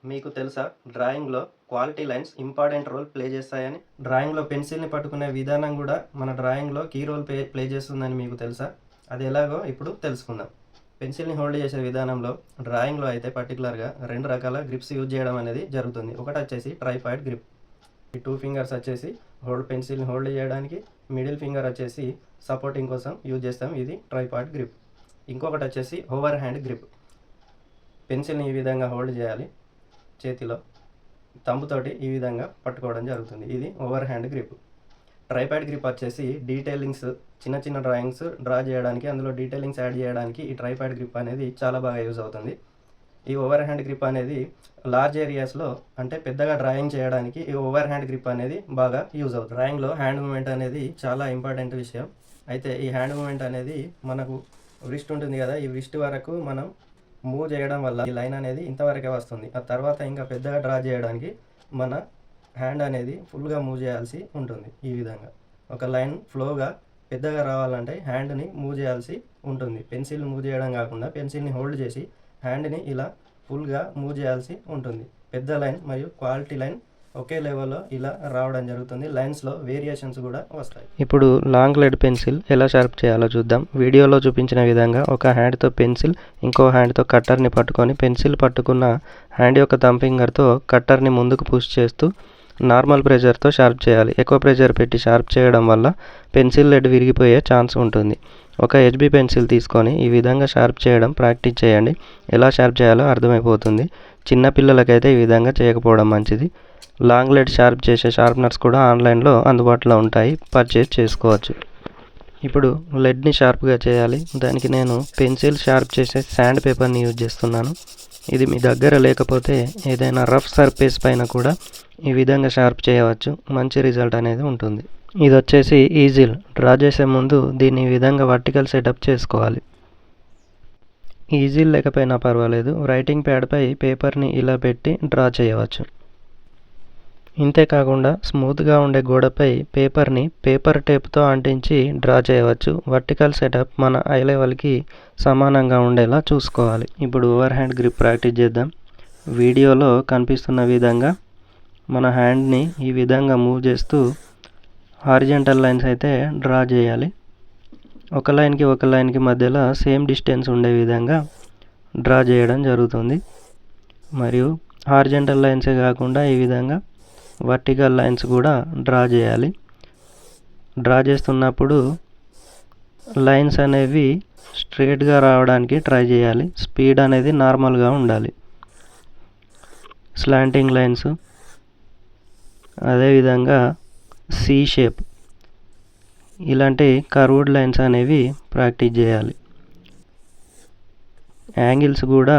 మీకు తెలుసా డ్రాయింగ్లో quality lines important role play చేస్తాయని? డ్రాయింగ్లో పెన్సిల్ని పట్టుకునే విధానం కూడా మన డ్రాయింగ్లో కీ రోల్ ప్లే చేస్తుందని మీకు తెలుసా? అది ఎలాగో ఇప్పుడు తెలుసుకుందాం. పెన్సిల్ని హోల్డ్ చేసే విధానంలో డ్రాయింగ్లో అయితే పర్టికులర్గా 2 రకాల గ్రిప్స్ యూజ్ చేయడం అనేది జరుగుతుంది. ఒకటి వచ్చేసి ట్రైపాడ్ గ్రిప్. ఈ 2 ఫింగర్స్ వచ్చేసి పెన్సిల్ని హోల్డ్ చేయడానికి, మిడిల్ ఫింగర్ వచ్చేసి సపోర్టింగ్ కోసం యూజ్ చేస్తాం. ఇది ట్రైపాడ్ గ్రిప్. ఇంకొకటి వచ్చేసి ఓవర్ హ్యాండ్ గ్రిప్. పెన్సిల్ని ఈ విధంగా హోల్డ్ చేయాలి, చేతిలో తంబుతోటి ఈ విధంగా పట్టుకోవడం జరుగుతుంది. ఇది over hand grip. Tripod grip వచ్చేసి డీటెయిలింగ్స్, చిన్న చిన్న డ్రాయింగ్స్ డ్రా చేయడానికి, అందులో డీటెయిలింగ్స్ యాడ్ చేయడానికి ఈ ట్రైపాడ్ గ్రిప్ అనేది చాలా బాగా యూజ్ అవుతుంది. ఈ ఓవర్ హ్యాండ్ గ్రిప్ అనేది లార్జ్ ఏరియాస్లో, అంటే పెద్దగా డ్రాయింగ్ చేయడానికి ఈ ఓవర్ హ్యాండ్ గ్రిప్ అనేది బాగా యూజ్ అవుతుంది. డ్రాయింగ్లో హ్యాండ్ మూమెంట్ అనేది చాలా ఇంపార్టెంట్ విషయం. అయితే ఈ హ్యాండ్ మూమెంట్ అనేది మనకు వ్రిస్ట్ ఉంటుంది కదా, ఈ వ్రిస్ట్ వరకు మనం మూవ్ చేయడం వల్ల ఈ లైన్ అనేది ఇంతవరకే వస్తుంది. ఆ తర్వాత ఇంకా పెద్దగా డ్రా చేయడానికి మన హ్యాండ్ అనేది ఫుల్గా మూవ్ చేయాల్సి ఉంటుంది. ఈ విధంగా ఒక లైన్ ఫ్లోగా పెద్దగా రావాలంటే హ్యాండ్ని మూవ్ చేయాల్సి ఉంటుంది. పెన్సిల్ మూవ్ చేయడం కాకుండా పెన్సిల్ని హోల్డ్ చేసి హ్యాండ్ని ఇలా ఫుల్గా మూవ్ చేయాల్సి ఉంటుంది. పెద్ద లైన్ మరియు క్వాలిటీ లైన్ ఒకే లెవెల్లో ఇలా రావడం జరుగుతుంది. లైన్స్లో వేరియేషన్స్ కూడా వస్తాయి. ఇప్పుడు లాంగ్ లెడ్ పెన్సిల్ ఎలా షార్ప్ చేయాలో చూద్దాం. వీడియోలో చూపించిన విధంగా ఒక హ్యాండ్తో పెన్సిల్, ఇంకో హ్యాండ్తో కట్టర్ని పట్టుకొని పెన్సిల్ పట్టుకున్న హ్యాండ్ యొక్క థంబ్ ఫింగర్తో కట్టర్ని ముందుకు పుష్ చేస్తూ నార్మల్ ప్రెషర్తో షార్ప్ చేయాలి. ఎక్కువ ప్రెషర్ పెట్టి షార్ప్ చేయడం వల్ల పెన్సిల్ లెడ్ విరిగిపోయే ఛాన్స్ ఉంటుంది. ఒక హెచ్బీ పెన్సిల్ తీసుకొని ఈ విధంగా షార్ప్ చేయడం ప్రాక్టీస్ చేయండి. ఎలా షార్ప్ చేయాలో అర్థమైపోతుంది. చిన్నపిల్లలకైతే ఈ విధంగా చేయకపోవడం మంచిది. లాంగ్ లెడ్ షార్ప్ చేసే షార్ప్నర్స్ కూడా ఆన్లైన్లో అందుబాటులో ఉంటాయి, పర్చేజ్ చేసుకోవచ్చు. ఇప్పుడు లెడ్ని షార్ప్గా చేయాలి. దానికి నేను పెన్సిల్ షార్ప్ చేసే శాండ్ పేపర్ని యూజ్ చేస్తున్నాను. ఇది మీ దగ్గర లేకపోతే ఏదైనా రఫ్ సర్ఫేస్ పైన కూడా ఈ విధంగా షార్ప్ చేయవచ్చు. మంచి రిజల్ట్ అనేది ఉంటుంది. ఇది వచ్చేసి ఈజిల్. డ్రా చేసే ముందు దీన్ని ఈ విధంగా వర్టికల్ సెటప్ చేసుకోవాలి. ఈజిల్ లేకపోయినా పర్వాలేదు, రైటింగ్ ప్యాడ్పై పేపర్ని ఇలా పెట్టి డ్రా చేయవచ్చు. ఇంతేకాకుండా స్మూత్గా ఉండే గోడపై పేపర్ని పేపర్ టేప్తో అంటించి డ్రా చేయవచ్చు. వర్టికల్ సెటప్ మన ఐ లెవెల్కి సమానంగా ఉండేలా చూసుకోవాలి. ఇప్పుడు ఓవర్ హ్యాండ్ గ్రిప్ ప్రాక్టీస్ చేద్దాం. వీడియోలో కనిపిస్తున్న విధంగా మన హ్యాండ్ని ఈ విధంగా మూవ్ చేస్తూ హారిజంటల్ లైన్స్ అయితే డ్రా చేయాలి. ఒక లైన్కి మధ్యలో సేమ్ డిస్టెన్స్ ఉండే విధంగా డ్రా చేయడం జరుగుతుంది. మరియు హారిజంటల్ లైన్సే కాకుండా ఈ విధంగా వర్టికల్ లైన్స్ కూడా డ్రా చేయాలి. డ్రా చేస్తున్నప్పుడు లైన్స్ అనేవి స్ట్రైట్గా రావడానికి ట్రై చేయాలి. స్పీడ్ అనేది నార్మల్గా ఉండాలి. స్లాంటింగ్ లైన్స్, అదేవిధంగా సి షేప్, ఇలాంటి కర్వ్డ్ లైన్స్ అనేవి ప్రాక్టీస్ చేయాలి. యాంగిల్స్ కూడా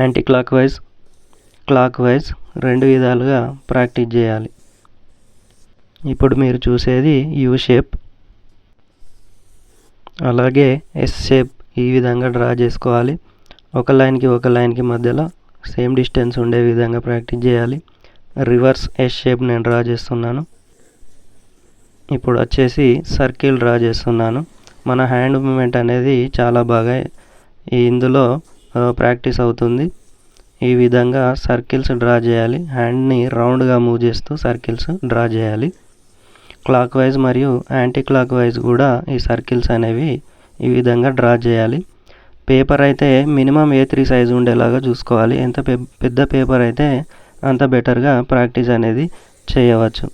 యాంటీ క్లాక్ వైజ్ 2 విధాలుగా ప్రాక్టీస్ చేయాలి. ఇప్పుడు మీరు చూసేది యూ షేప్, అలాగే ఎస్ షేప్ ఈ విధంగా డ్రా చేసుకోవాలి. ఒక లైన్కి మధ్యలో సేమ్ డిస్టెన్స్ ఉండే విధంగా ప్రాక్టీస్ చేయాలి. రివర్స్ ఎస్ షేప్ నేను డ్రా చేస్తున్నాను. ఇప్పుడు వచ్చేసి సర్కిల్ డ్రా చేస్తున్నాను. మన హ్యాండ్ మూమెంట్ అనేది చాలా బాగా ఇందులో ప్రాక్టీస్ అవుతుంది. ఈ విధంగా సర్కిల్స్ డ్రా చేయాలి. హ్యాండ్ని రౌండ్గా మూవ్ చేస్తూ సర్కిల్స్ డ్రా చేయాలి. క్లాక్ వైజ్ మరియు యాంటీ క్లాక్ వైజ్ కూడా ఈ సర్కిల్స్ అనేవి ఈ విధంగా డ్రా చేయాలి. పేపర్ అయితే మినిమం A3 సైజు ఉండేలాగా చూసుకోవాలి. ఎంత పెద్ద పేపర్ అయితే అంత బెటర్గా ప్రాక్టీస్ అనేది చేయవచ్చు.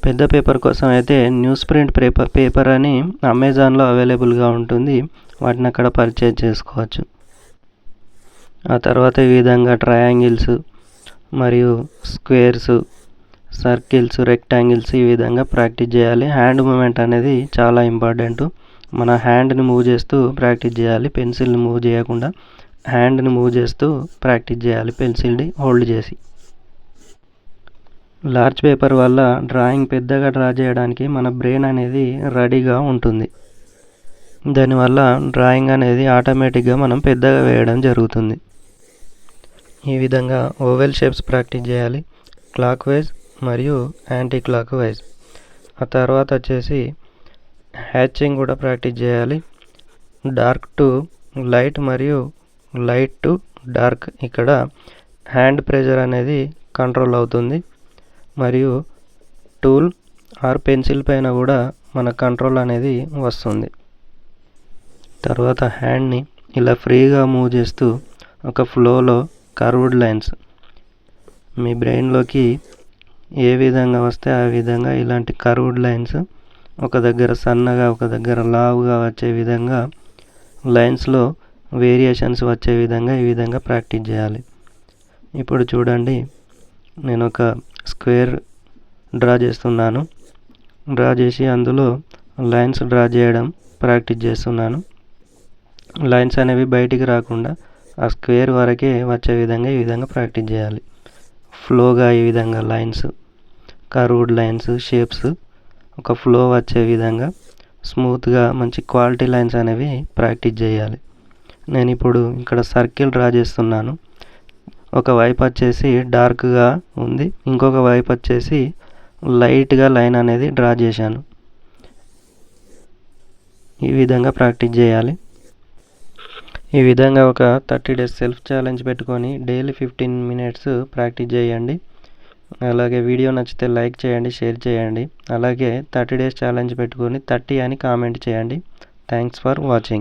పెద్ద పేపర్ కోసం అయితే న్యూస్ ప్రింట్ పేపర్ అని అమెజాన్లో అవైలబుల్గా ఉంటుంది. వాటిని అక్కడ పర్చేజ్ చేసుకోవచ్చు. ఆ తర్వాత ఈ విధంగా ట్రయాంగిల్స్ మరియు స్క్వేర్స్, సర్కిల్స్, రెక్టాంగిల్స్ ఈ విధంగా ప్రాక్టీస్ చేయాలి. హ్యాండ్ మూమెంట్ అనేది చాలా ఇంపార్టెంట్. మన హ్యాండ్ని మూవ్ చేస్తూ ప్రాక్టీస్ చేయాలి. పెన్సిల్ని మూవ్ చేయకుండా హ్యాండ్ని మూవ్ చేస్తూ ప్రాక్టీస్ చేయాలి, పెన్సిల్ని హోల్డ్ చేసి. లార్జ్ పేపర్ వల్ల డ్రాయింగ్ పెద్దగా డ్రా చేయడానికి మన బ్రెయిన్ అనేది రెడీగా ఉంటుంది. దానివల్ల డ్రాయింగ్ అనేది ఆటోమేటిక్గా మనం పెద్దగా వేయడం జరుగుతుంది. ఈ విధంగా ఓవెల్ షేప్స్ ప్రాక్టీస్ చేయాలి, క్లాక్ వైజ్ మరియు యాంటీ క్లాక్ వైజ్. ఆ తర్వాత వచ్చేసి హ్యాచింగ్ కూడా ప్రాక్టీస్ చేయాలి. డార్క్ టు లైట్ మరియు లైట్ టు డార్క్, ఇక్కడ హ్యాండ్ ప్రెషర్ అనేది కంట్రోల్ అవుతుంది. మరియు టూల్ ఆర్ పెన్సిల్ పైన కూడా మన కంట్రోల్ అనేది వస్తుంది. తర్వాత హ్యాండ్ని ఇలా ఫ్రీగా మూవ్ చేస్తూ ఒక ఫ్లోలో కర్వ్డ్ లైన్స్ మీ బ్రెయిన్లోకి ఏ విధంగా వస్తే ఆ విధంగా ఇలాంటి కర్వ్డ్ లైన్స్ ఒక దగ్గర సన్నగా ఒక దగ్గర లావుగా వచ్చే విధంగా లైన్స్లో వేరియేషన్స్ వచ్చే విధంగా ఈ విధంగా ప్రాక్టీస్ చేయాలి. ఇప్పుడు చూడండి, నేను ఒక స్క్వేర్ డ్రా చేస్తున్నాను. డ్రా చేసి అందులో లైన్స్ డ్రా చేయడం ప్రాక్టీస్ చేస్తున్నాను. లైన్స్ అనేవి బయటికి రాకుండా ఆ స్క్వేర్ వరకే వచ్చే విధంగా ఈ విధంగా ప్రాక్టీస్ చేయాలి. ఫ్లోగా ఈ విధంగా లైన్స్, కర్వ్డ్ లైన్స్, షేప్స్ ఒక ఫ్లో వచ్చే విధంగా స్మూత్గా మంచి క్వాలిటీ లైన్స్ అనేవి ప్రాక్టీస్ చేయాలి. నేను ఇప్పుడు ఇక్కడ సర్కిల్ డ్రా చేస్తున్నాను. ఒక వైపు వచ్చేసి డార్క్గా ఉంది, ఇంకొక వైపు వచ్చేసి లైట్గా లైన్ అనేది డ్రా చేశాను. ఈ విధంగా ప్రాక్టీస్ చేయాలి. ఈ విధంగా ఒక 30 days సెల్ఫ్ ఛాలెంజ్ పెట్టుకొని డైలీ 15 minutes ప్రాక్టీస్ చేయండి. అలాగే వీడియో నచ్చితే లైక్ చేయండి, షేర్ చేయండి. అలాగే 30 days ఛాలెంజ్ పెట్టుకొని 30 అని కామెంట్ చేయండి. Thanks for watching.